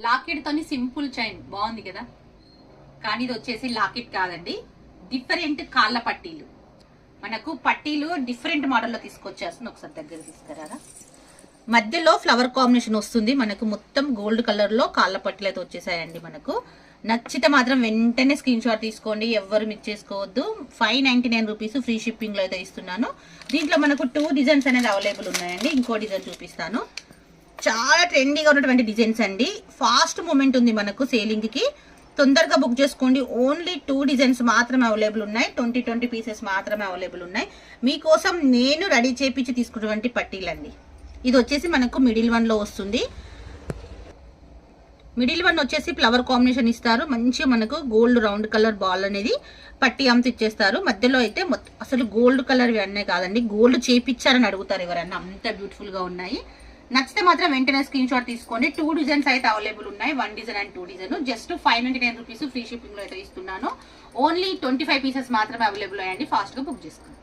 Locket తోని simple chain బాగుంది కదా. కానీ ఇది వచ్చేసి లాకెట్ కాదండి, డిఫరెంట్ కాళ్ళ పట్టీలు. మనకు పట్టీలు డిఫరెంట్ మోడల్లో తీసుకొచ్చేస్తుంది. ఒకసారి దగ్గర తీసుకురారా. మధ్యలో ఫ్లవర్ కాంబినేషన్ వస్తుంది. మనకు మొత్తం గోల్డ్ కలర్ లో కాళ్ళ పట్టీలు అయితే వచ్చేసాయండి. మనకు నచ్చితే మాత్రం వెంటనే స్క్రీన్ షాట్ తీసుకోండి, ఎవ్వరు మిస్ చేసుకోవద్దు. 599 రూపీస్ ఫ్రీ షిప్పింగ్ లో అయితే ఇస్తున్నాను. దీంట్లో మనకు 2 డిజైన్స్ అనేది అవైలబుల్ ఉన్నాయండి. ఇంకో డిజైన్ చూపిస్తాను. చాలా ట్రెండీగా ఉన్నటువంటి డిజైన్స్ అండి. ఫాస్ట్ మూమెంట్ ఉంది మనకు సేలింగ్ కి. తొందరగా బుక్ చేసుకోండి. ఓన్లీ 2 డిజైన్స్ మాత్రమే అవైలబుల్ ఉన్నాయి. 20 పీసెస్ మాత్రమే అవైలబుల్ ఉన్నాయి. మీకోసం నేను రెడీ చేపించి తీసుకున్నటువంటి పట్టీలండి. ఇది వచ్చేసి మనకు మిడిల్ వన్ లో వస్తుంది. మిడిల్ వన్ వచ్చేసి ఫ్లవర్ కాంబినేషన్ ఇస్తారు. మంచిగా మనకు గోల్డ్ రౌండ్ కలర్ బాల్ అనేది పట్టి అంత ఇచ్చేస్తారు. మధ్యలో అయితే అసలు గోల్డ్ కలర్ ఇవన్నీ కాదండి, గోల్డ్ చేపించారని అడుగుతారు ఎవరన్నా, అంత బ్యూటిఫుల్ గా ఉన్నాయి. నచ్చితే మాత్రం వెంటనే స్క్రీన్ షాట్ తీసుకోండి. 2 డిజైన్స్ అయితే అవైలబుల్ ఉన్నాయి. 1 design and 2 design. Just 599 rupees free shipping లో అయితే ఇస్తున్నాను. ఓన్లీ 25 పీసెస్ మాత్రమే అవైలబుల్ అయ్యండి. ఫాస్ట్ గా బుక్ చేసుకోండి.